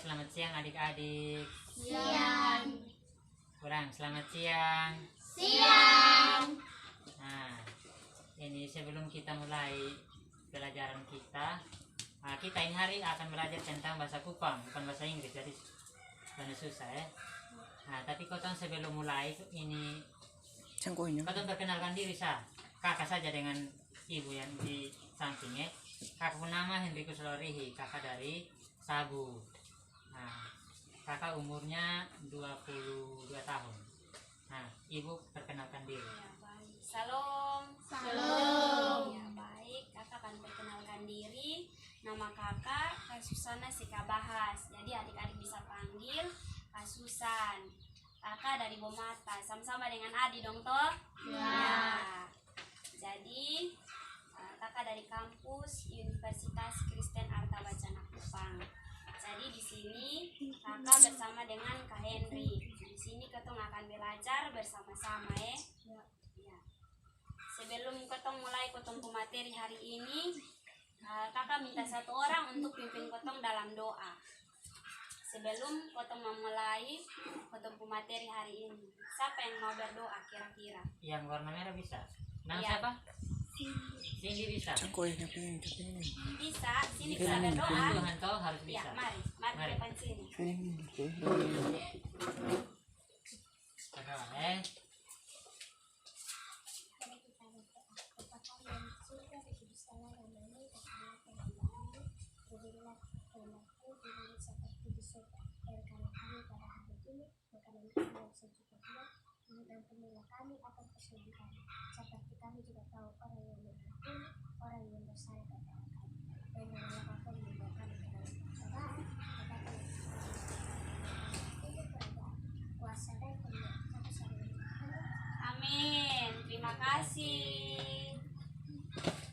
selamat siang adik-adik. Siang. Kurang, selamat siang. Siang. Nah, ini sebelum kita mulai pelajaran kita, kita ini hari akan belajar tentang bahasa Kupang, bukan bahasa Inggris, jadi banyak susah ya. Nah, tapi kotong sebelum mulai ini, kotong perkenalkan diri kakak saja dengan ibu yang di samping ya. Kakak nama Henrikus Lorihi, kakak dari Sabu. Nah, kakak umurnya 22 tahun. Nah, ibu perkenalkan diri. Ya, baik. Salam. Salam. Ya, baik. Kakak akan perkenalkan diri. Nama kakak Susana Sikabahas. Jadi adik-adik bisa panggil Kak Susan. Kakak dari Bomata. Sama-sama dengan Adi dong toh? Ya. Jadi kakak dari kampus Universitas Kristen Artabacana Kupang. Jadi di sini kakak bersama dengan Kak Henry. Di sini ketong akan belajar bersama-sama ya. Sebelum ketong mulai ketong materi hari ini, kakak minta satu orang untuk pimpin ketong dalam doa. Sebelum ketong memulai ketong materi hari ini, siapa yang mau berdoa kira-kira? Yang warna merah bisa. Nama Ya. siapa? Cindy bisa. Bisa, sini Bisa. bisa berdoa. Tuhan toh harus Ya, bisa. mari Mari. depan sini. Berdoa, kami akan kesulitan seperti kami juga tahu orang yang mengampuni orang yang bersalah kepada kami dan janganlah kau membawa kami ke dalam pencobaan tetapi itu kerajaan kuasa dan kemuliaan satu sama. Amin. Terima kasih.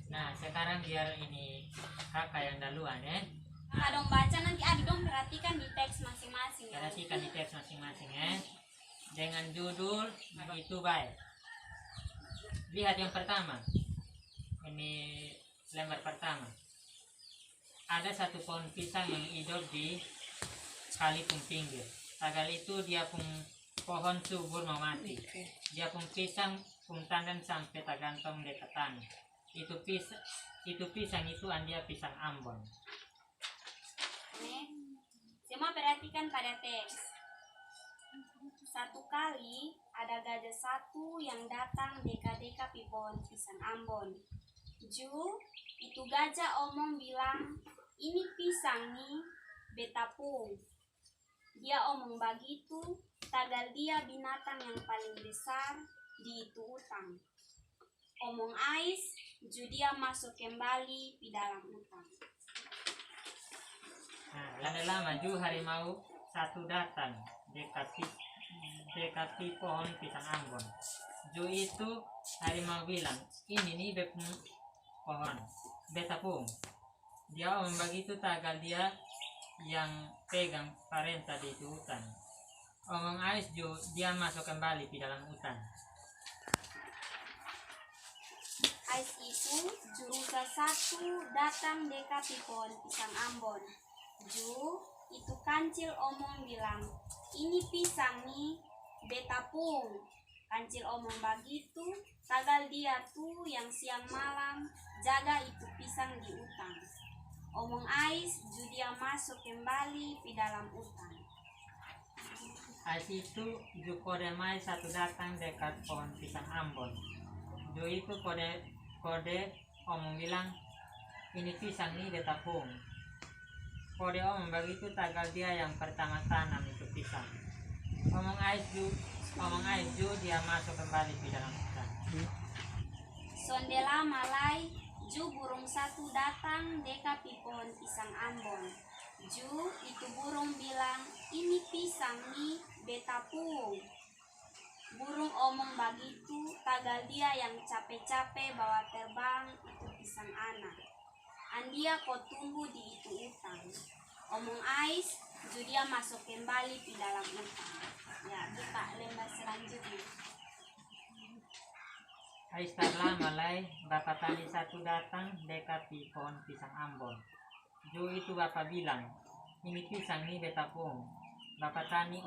Nah, sekarang biar ini kakak yang duluan ya. Kakak dong baca, nanti adik dong perhatikan di teks masing-masing ya. Perhatikan di teks masing-masing ya. Dengan judul itu baik. Lihat yang pertama. Ini lembar pertama. Ada satu pohon pisang yang hidup di kali pun pinggir. Tagal itu dia pun pohon subur mau mati. Dia pun pisang pun tandan sampai tergantung dekat tanah. Itu pisang itu andia pisang Ambon. Nih, semua perhatikan pada teks. Satu kali ada gajah satu yang datang deka-deka pi pohon pisang Ambon. Itu gajah omong bilang, ini pisang nih, betapung. Dia omong begitu, tagal dia binatang yang paling besar di itu utang. Omong ais, dia masuk kembali di dalam utang. Nah, lama-lama harimau satu datang dekati pohon pisang Ambon. Itu harimau bilang, ini nih pohon betapung. Dia omong begitu tagal dia yang pegang parenta di itu hutan. Omong ais dia masuk kembali di dalam hutan. Ais itu jurusa satu datang dekati pohon pisang Ambon. Itu kancil omong bilang, ini pisang nih, betapung. Kancil omong begitu, tagal dia tuh yang siang malam jaga itu pisang di utang. Omong ais, dia masuk kembali di dalam utang. Ais itu kode mai satu datang dekat pohon pisang Ambon. Itu kode omong bilang, ini pisang nih betapung. Kode omong begitu tagal dia yang pertama tanam itu pisang. Omong ais dia masuk kembali di dalam hutan. Sondela malai, burung satu datang deka pi pohon pisang Ambon. Itu burung bilang, ini pisang nih, betapung. Burung omong begitu, tagal dia yang capek-capek bawa terbang itu pisang anak. Andia kau tunggu di itu utang. Omong ais, dia masuk kembali di dalam utang. Ya, kita lembar selanjutnya. Ais tak lama lai, bapak tani satu datang dekat di pohon pisang Ambon. Itu bapak bilang, ini pisang nih betapung. Bapak tani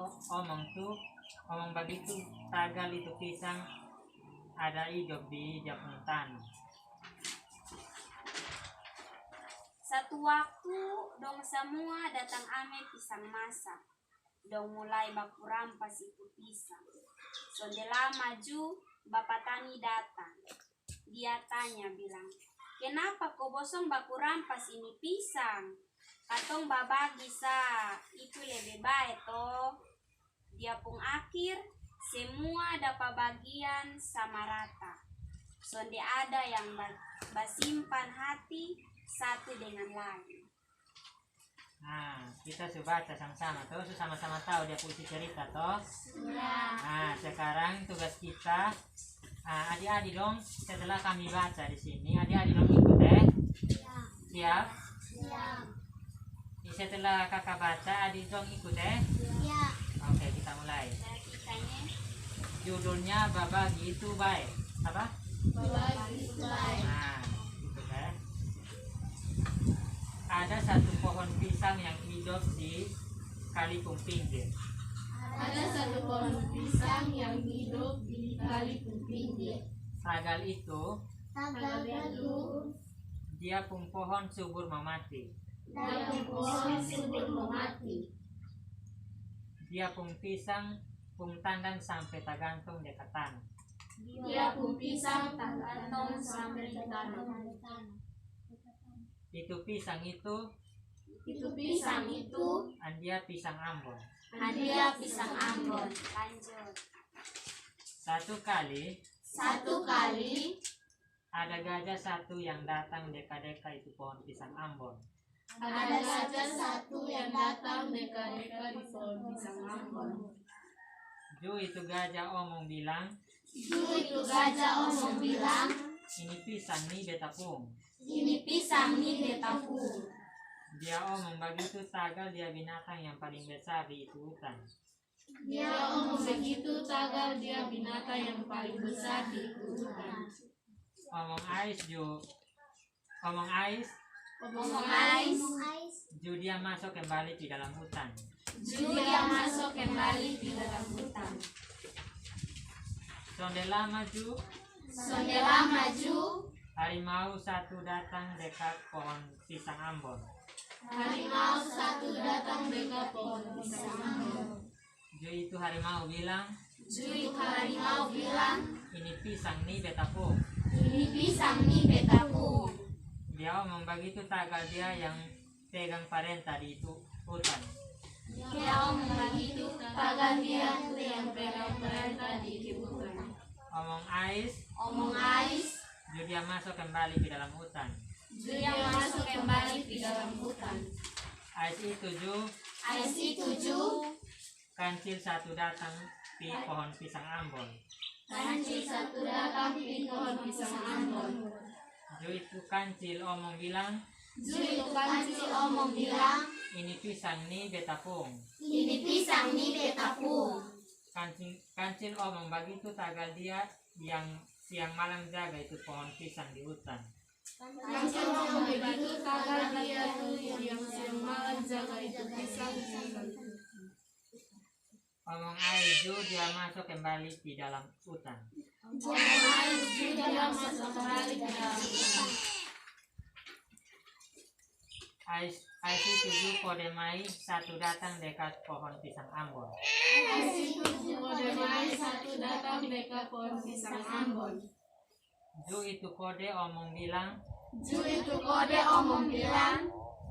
omong begitu tagal itu pisang ada hidup di japung tanah. Satu waktu dong semua datang ame pisang masak. Dong mulai baku rampas itu pisang. Sondela maju, bapak tani datang. Dia tanya bilang, kenapa kau bosong baku rampas ini pisang? Katong babagi sa, itu lebih baik toh. Dia pun akhir, semua dapat bagian sama rata. Sonde ada yang basimpan hati satu dengan lain. Nah, kita sudah baca sama-sama tuh, sama-sama tahu dia puisi cerita toh. Ya. Nah, sekarang tugas kita, adik-adik dong, setelah kami baca di sini, adik-adik dong ikut Ya. siap? Ya. Setelah kakak baca, adik dong ikut Ya. Oke, kita mulai. Ceritanya, Judulnya babagi itu baik. Apa? Berbagi baik. Nah, gitu ada satu pohon pisang yang hidup di Kalipung pinggir. Ada satu pohon pisang yang hidup di kali pinggir. Tagal itu, Tagal itu dia pun pohon subur memati. dan pohon subur memati. Dia pun pisang pun tandan sampai tergantung dekat tanah. Dia pun pisang tergantung sampai di tanah. Itu pisang itu, dia pisang Ambon. Dia pisang Ambon. lanjut. Satu kali ada gajah satu yang datang deka-deka itu pohon pisang Ambon. Ada gajah satu yang datang deka-deka di pohon pisang Ambon. Itu gajah omong bilang, ini pisang nih betapung. Ini pisang nih betapung. Dia omong begitu tagal dia binatang yang paling besar di itu hutan. Dia omong begitu tagal dia binatang yang paling besar di hutan. Omong ais, dia masuk kembali di dalam hutan. Dia masuk kembali di dalam hutan. Sondela maju, harimau satu datang dekat pohon pisang Ambon. Harimau satu datang dekat pohon pisang Ambon. Itu harimau bilang, ini pisang nih betapung. Ini pisang nih betapung. Dia omong begitu tagal dia yang pegang parenta di itu hutan. Dia omong begitu tagal dia yang pegang perintah di hutan. Omong ais, dia masuk kembali ke dalam hutan. Dia masuk kembali di dalam hutan. Ais itu kancil satu datang di pohon pisang Ambon. Kancil satu datang di pohon pisang Ambon. Itu kancil omong bilang, ini pisang nih betapung. Ini pisang nih betapung. Kancil omong begitu tagal dia yang siang malam jaga itu pohon pisang di hutan. Kancil omong begitu tagal dia tuh yang siang malam jaga itu pisang di hutan. Omong ais dia masuk kembali di dalam hutan. Dia masuk kembali di dalam hutan. Ais itu kode mai satu datang dekat pohon pisang Ambon. Satu datang dekat pohon pisang Ambon. Itu kode omong bilang,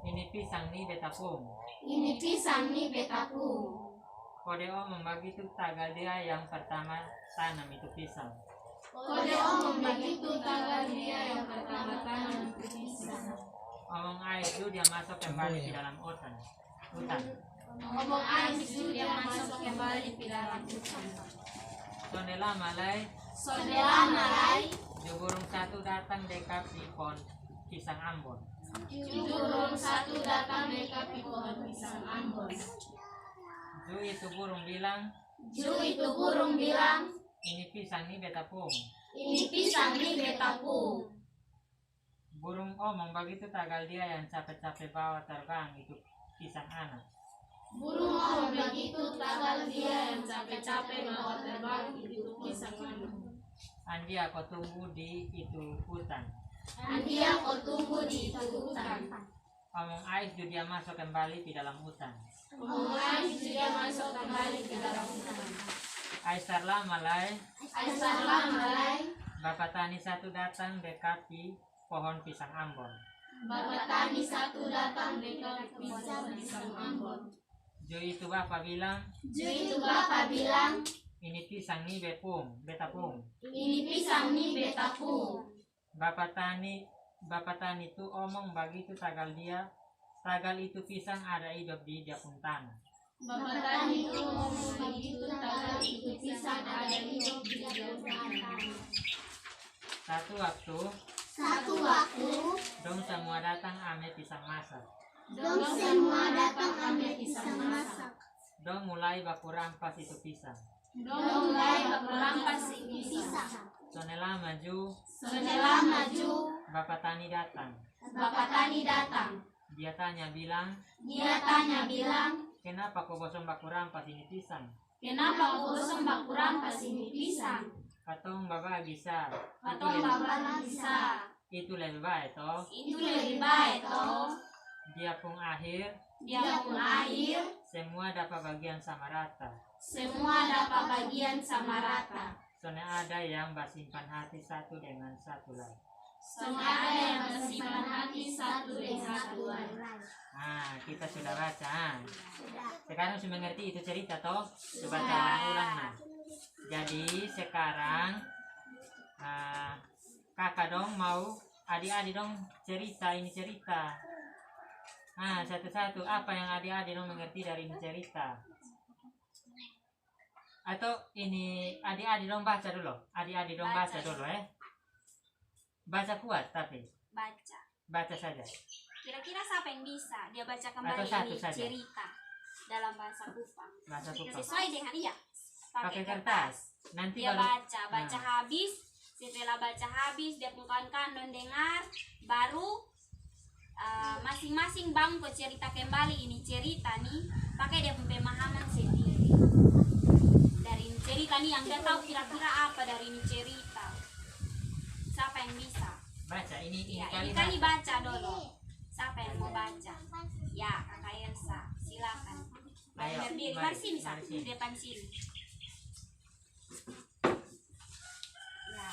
ini pisang nih betapung. Ini pisang nih betapung. Kode omong begitu tagal dia yang pertama tanam itu pisang. Kode omong begitu tagal dia yang pertama tanam itu pisang. Omong ais dia masuk kembali di dalam hutan. Omong ais dia masuk kembali di dalam hutan. Sondela malai, burung satu datang dekat di pohon pisang Ambon. Burung satu datang dekat di pohon pisang Ambon. Itu burung bilang, ini pisang nih betapung. Ini pisang nih betapung. Burung omong begitu tagal dia yang capek-capek bawa terbang itu pisang anak. Burung mau begitu tagal dia yang capek-capek mau terbang itu pisang anak. Andia kau tunggu di itu hutan. Andia kau tunggu di itu hutan. Omong ais dia masuk kembali di dalam hutan. Omong ais dia masuk kembali ke dalam hutan. Aisarlah malai. Aisarlah malai. Bapak tani satu datang dekati pohon pisang Ambon. Bapak tani satu datang dekat pisang Ambon. Jo itu bapak bilang, Ju itu bapak bilang, ini pisang nih betapung. ini pisang nih betapung. Bapak tani itu omong begitu tagal itu pisang ada hidup di dia pun tanah. Bapak tani itu ngomong begitu tagal itu pisang ada hidup di dalam tanah. Satu waktu, dong semua datang ame pisang masak. Dong semua datang ambil pisang masak. Dong mulai baku rampas itu pisang. Dong mulai baku rampas itu pisang. Sonela maju, Sonela maju, bapak tani datang. bapak tani datang. Dia tanya bilang, kenapa kau bosan baku rampas ini pisang? Kenapa kau bosan baku rampas ini pisang? Katong bapak bisa. Katong bapak bisa. Itu lebih baik toh. Itu lebih baik toh. Dia pun akhir, semua dapat bagian sama rata. Semua dapat bagian sama rata. Soalnya ada yang bersimpan hati satu dengan satu lain. Soalnya ada yang bersimpan hati satu dengan satu lain. Nah, kita sudah baca. Sekarang sudah mengerti itu cerita toh. Coba ulang nah. Jadi sekarang kakak dong mau adik-adik dong cerita. Nah, satu-satu apa yang adik-adik dong mengerti dari ini cerita? Atau ini adik-adik dong baca dulu. Baca dulu Baca kuat tapi. Baca saja. Kira-kira siapa yang bisa dia baca Atau kembali satu ini saja. cerita dalam bahasa Kupang. Bahasa Kupang. Sesuai dengan Pakai kertas. Nanti Dia baru baca habis. Setelah baca habis dia pun kawan-kawan dengar, baru masing-masing bangko cerita kembali ini cerita nih pakai dia pun pemahaman sendiri dari ini cerita nih yang dia tahu kira-kira apa dari ini cerita. Siapa yang bisa? baca ini Ya, kali ini kali baca dulu. Siapa yang mau baca? Ya, Kakak Elsa, silakan. Ayo, Berdiri, mari, mari sini, mari sini. di depan sini. Ya,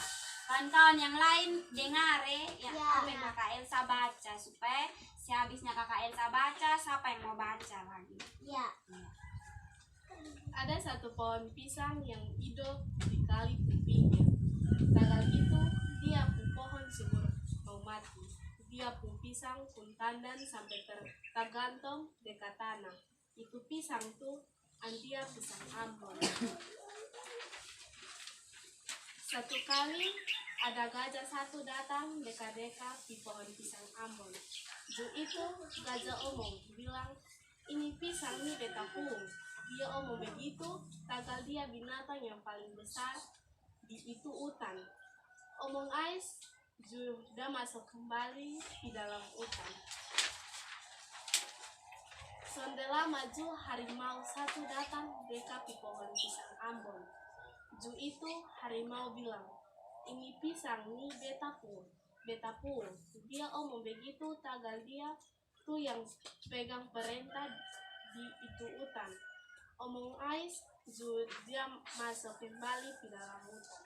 kawan-kawan yang lain dengar ya, apa yang Kakak Elsa baca supaya sehabisnya Kakak Elsa baca, siapa yang mau baca lagi? Ya. Ada satu pohon pisang yang hidup di kali pinggir. Tagal itu dia pun pohon subur mau mati. Dia pun pisang pun tandan sampai tergantung dekat tanah. Itu pisang tuh antia pisang Ambon. Satu kali ada gajah satu datang dekat-dekat di pohon pisang Ambon. Ju itu gajah omong bilang, ini pisang nih betapung. Dia omong begitu, tagal dia binatang yang paling besar di itu hutan. Omong ais, Ju udah masuk kembali di dalam hutan. Sondela maju harimau satu datang dekat di pohon pisang Ambon. Ju itu harimau bilang, ini pisang nih betapung. Dia omong begitu, tagal dia tuh yang pegang perintah di itu hutan. Omong ais, Ju dia masuk kembali di dalam hutan.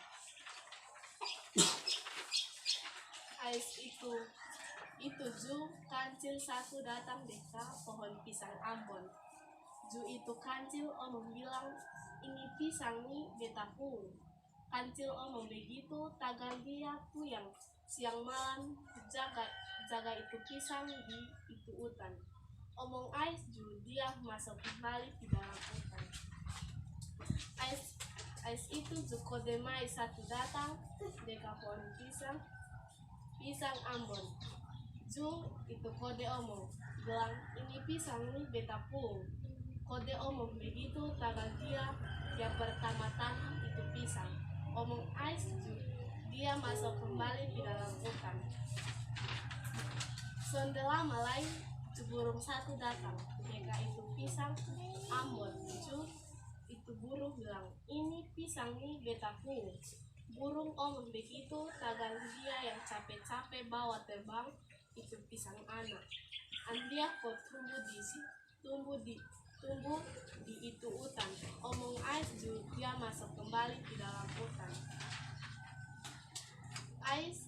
Ais itu Ju kancil satu datang dekat pohon pisang Ambon. Ju itu kancil omong bilang, ini pisang nih betapung. Kancil omong begitu, tagal dia tuh yang siang malam jaga itu pisang di itu hutan. Omong ais, Ju dia masuk kembali di dalam hutan. Ais itu Ju kode mai satu datang dekat pohon pisang Ambon. Ju itu kode omong bilang, ini pisang nih betapung. Kode omong begitu, tagal dia yang pertama tanam itu pisang. Omong ais, Ju dia masuk kembali di dalam hutan. Sondela malai, Ju burung satu datang pisang Ambon. Ju itu burung bilang, ini pisang nih betaku. Burung omong begitu, tagal dia yang capek-capek bawa terbang itu pisang anak. Dia kok tumbuh di itu hutan. Omong Ais Ju dia masuk kembali di dalam hutan. Ais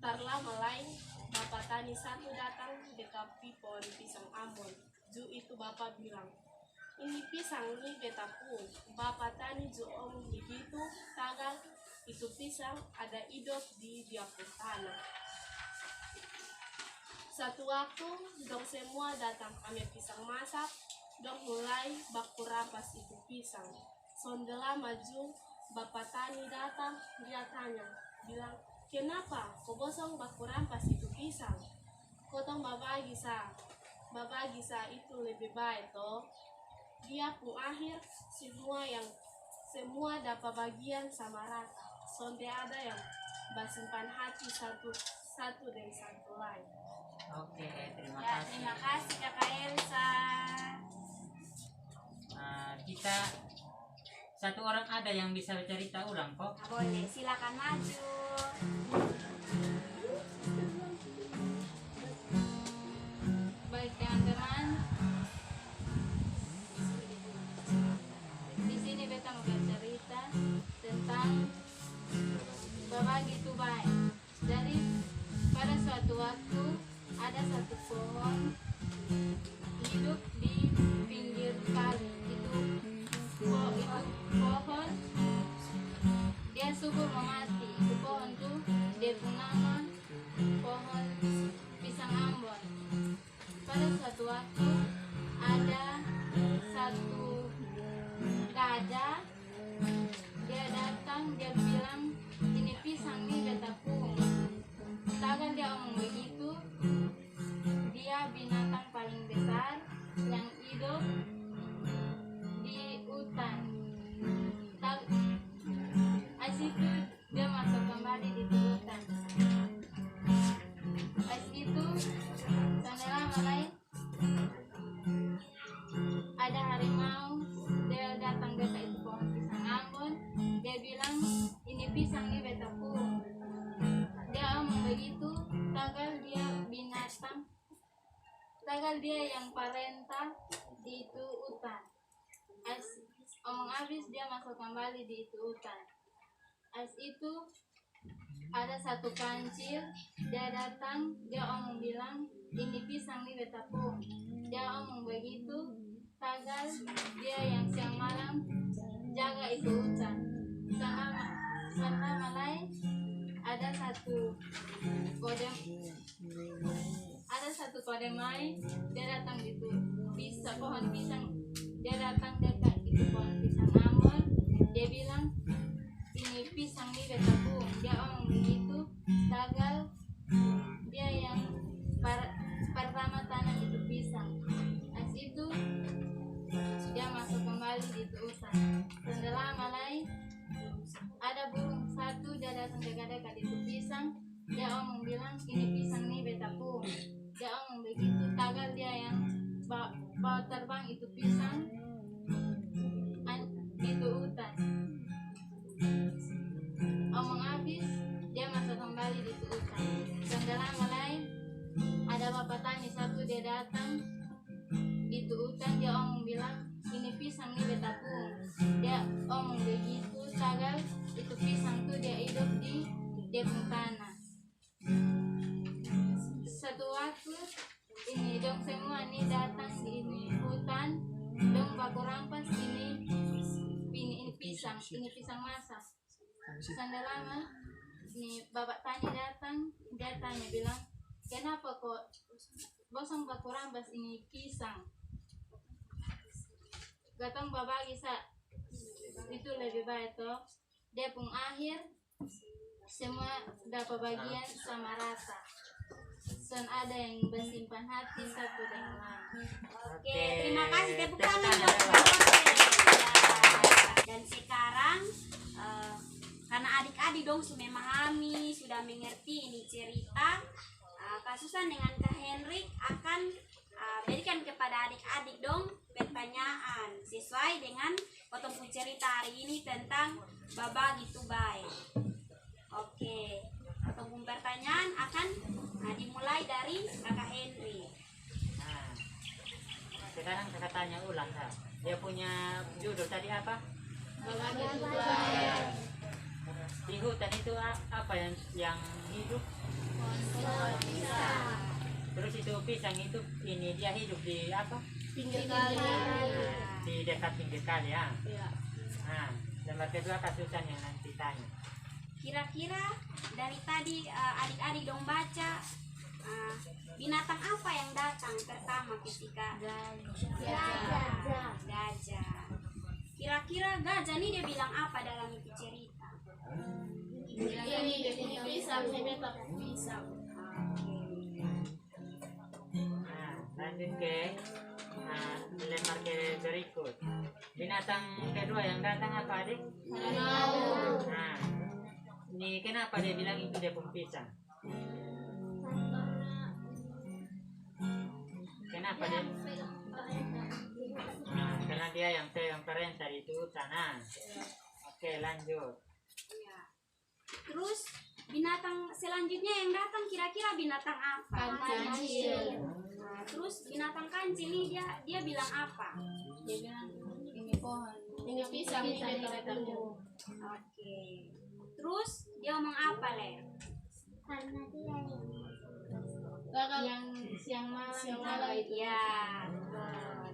terlama lain, bapak tani satu datang dekat pohon pisang Ambon. Ju itu bapak bilang, ini pisang nih betaku. Bapak tani Ju omong begitu, tagal itu pisang ada hidup di dia tanah. Satu waktu, dong semua datang ambil pisang masak, dong mulai baku rampas itu pisang. Sondela maju, bapak tani datang, dia tanya, bilang, kenapa kau bosong baku rampas itu pisang? Kotong babagi sa itu lebih baik toh. Dia pun akhir semua dapat bagian sama rata. Sonde ada yang bersimpan hati satu dan satu lain. Oke, terima Ya, kasih. terima kasih Kakak Elsa. Kita satu orang ada yang bisa bercerita ulang kok. Nah, boleh, silakan maju. Baik teman-teman, di sini beta mau bercerita tentang berbagi itu baik. Jadi pada suatu waktu ada satu pohon hidup di pinggir kali. Itu pohon dia subur mau mati. Itu pohon tuh dia punya nama pohon pisang Ambon. Pada suatu waktu ada satu gajah, dia datang, dia bilang, ini pisang nih betaku. Tagal dia omong begitu, dia binatang paling besar yang hidup di hutan. Asitu dia masuk kembali di hutan. Asitu sana mulai ada harimau, dia datang dekat itu pohon pisang Ambon, dia bilang, ini pisang nih betaku. Dia omong begitu, tagal dia binatang, tagal dia yang parenta di itu hutan. Omong habis dia masuk kembali di itu hutan. Itu ada satu kancil, dia datang, dia omong bilang, ini pisang nih betaku. Dia omong begitu, tagal dia yang siang malam jaga itu hutan. Selama lain ada satu kodemai, dia datang itu pohon pisang, dia datang dekat itu pohon pisang Ambon, dia bilang, ini pisang nih betaku. Dia omong begitu, tagal dia yang pertama tanam itu pisang. Itu dia masuk kembali di itu hutan. Setelah malai ada burung satu, dia datang dekat-dekat itu pisang, dia omong bilang, ini pisang nih betaku. Dia omong begitu, tagal dia yang bawa terbang itu pisang itu hutan. Omong habis dia masuk kembali di itu hutan. Setelah mulai ada bapak tani satu, dia datang di itu hutan, dia omong bilang, ini pisang nih betaku. Dia omong begitu, tagal itu pisang tuh dia hidup di depung tanah. Satu waktu ini dong semua nih datang di ini hutan, dong baku rampas ini pisang masak. Sanda lama nih bapak tani datang, dia tanya bilang, kenapa kok bosong baku rampas ini pisang? Gatong bapak bisa itu lebih baik toh. Dia pun akhir semua dapat bagian sama rata. Son ada yang bersimpan hati satu dengan lain. Oke, terima kasih, tepuk tangan buat Mbak Oce. Dan sekarang karena adik-adik dong sudah memahami, sudah mengerti ini cerita, Kak Susan dengan Kak Henrik akan berikan kepada adik-adik dong pertanyaan sesuai dengan potong cerita hari ini tentang babagi tubai. Oke, potong pertanyaan akan dimulai dari Kakak Henry. Nah, sekarang kakak tanya ulang kak. Dia punya judul tadi apa? Babagi tubai. Di hutan itu apa yang hidup? Terus itu pisang itu ini dia hidup di apa? Pinggir kali. Nah, di dekat pinggir kali ya. Iya. Nah, lembar kedua kasusan yang nanti tanya. Kira-kira dari tadi adik-adik dong baca binatang apa yang datang pertama ketika gajah. Kira-kira gajah nih dia bilang apa dalam itu cerita? Ini pisang, ini beta pisang. Nah, lanjut ke lembar ke berikut. Binatang kedua yang datang apa adik? Harimau. Nah, ini kenapa dia bilang itu dia pun pisang? Kenapa dia? Nah, karena dia yang pegang perintah itu sana. Oke, lanjut. Ya. Terus binatang selanjutnya yang datang kira-kira binatang apa? Kancil. Nah, terus binatang kancil nih dia bilang apa? Dia bilang ini pohon. Ini pisang, ini beta pisang. Oke. Terus dia ngomong apa, Le? Karena dia Kakak Siang malam Siang malam itu. Ya, betul.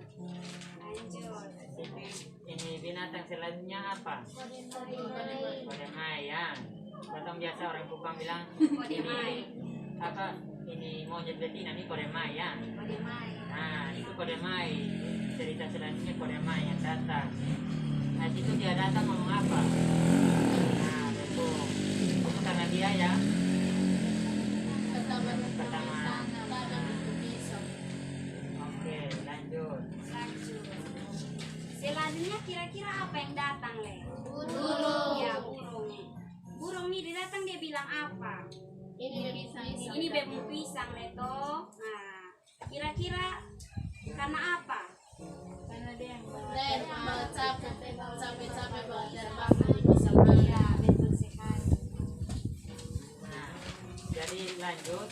Lanjut. Ini binatang selanjutnya apa? Kodemai ya. Potong biasa orang Kupang bilang Kodemai. apa? Ini monyet betina ini kodemai ya. Kodemai. Nah, itu kodemai. Cerita selanjutnya kodemai yang datang. Nah, situ dia datang ngomong apa? Nah, betul. Itu karena dia ya. pertama Pertama. itu pisang. Oke, lanjut. Lanjut. Selanjutnya kira-kira apa yang datang, Le? Burung. Ya, burung. Burung nih dia datang dia bilang apa? Ini pisang. Ini bebek pisang, Le toh. Nah, kira-kira karena apa? Karena dia yang Dan capek belajar bahasa di pisang. Iya, betul sekali. Nah, jadi lanjut.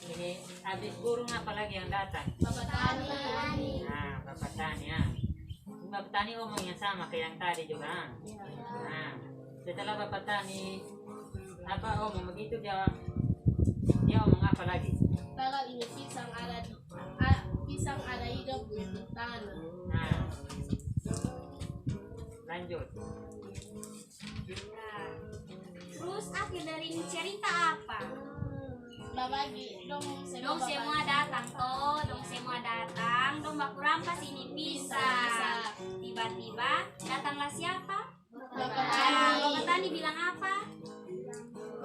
Ini habis burung apa lagi yang datang? Bapak tani. Nah, Bapak Tani ya. Bapak Tani ngomong yang sama kayak yang tadi juga. Nah, setelah Bapak Tani apa ngomong begitu dia ngomong apa lagi? Kalau ini pisang ada hidup di tanah. Nah, lanjut. Nah, terus akhir dari ini cerita apa? Babagi dong Dong semua datang toh, dong semua datang, dong baku rampas ini pisang. Tiba-tiba datanglah siapa? Bapak Tani bilang apa?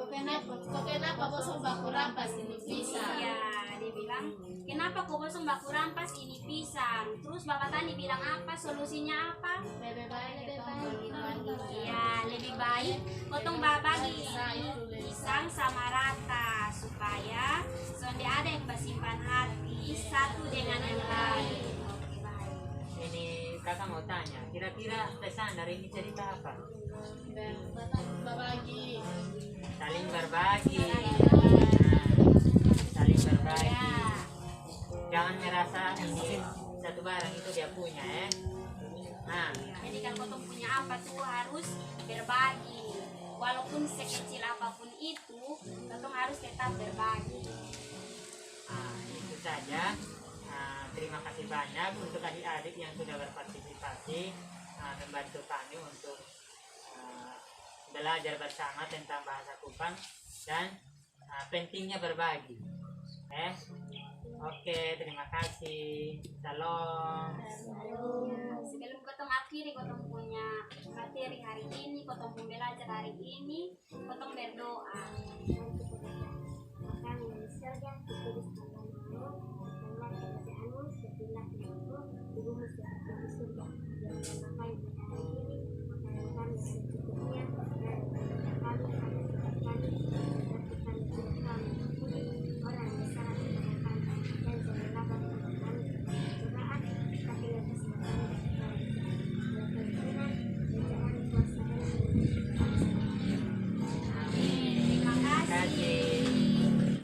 Kok kenapa bosong baku rampas ini pisang? Iya, dia bilang, kenapa kau bosong baku rampas ini pisang? Terus Bapak Tani bilang apa? Solusinya apa? Lebih baik Iya, lebih baik potong bagi pisang sama rata supaya sonde ada yang bersimpan hati satu dengan yang lain. Oke, baik. Ini kakak mau tanya, kira-kira pesan dari ini cerita apa? babagi. Saling berbagi. Nah, saling berbagi. Ya, Jangan merasa ini satu barang itu dia punya ya. Nah, jadi kalau potong punya apa tuh harus berbagi. Walaupun sekecil apapun itu, potong harus tetap berbagi. itu saja. Terima kasih banyak untuk adik-adik yang sudah berpartisipasi membantu kami untuk belajar bersama tentang bahasa Kupang dan pentingnya berbagi. Oke, terima kasih. Salam. Sebelum potong akhiri potong punya materi hari ini, potong belajar hari ini, potong berdoa.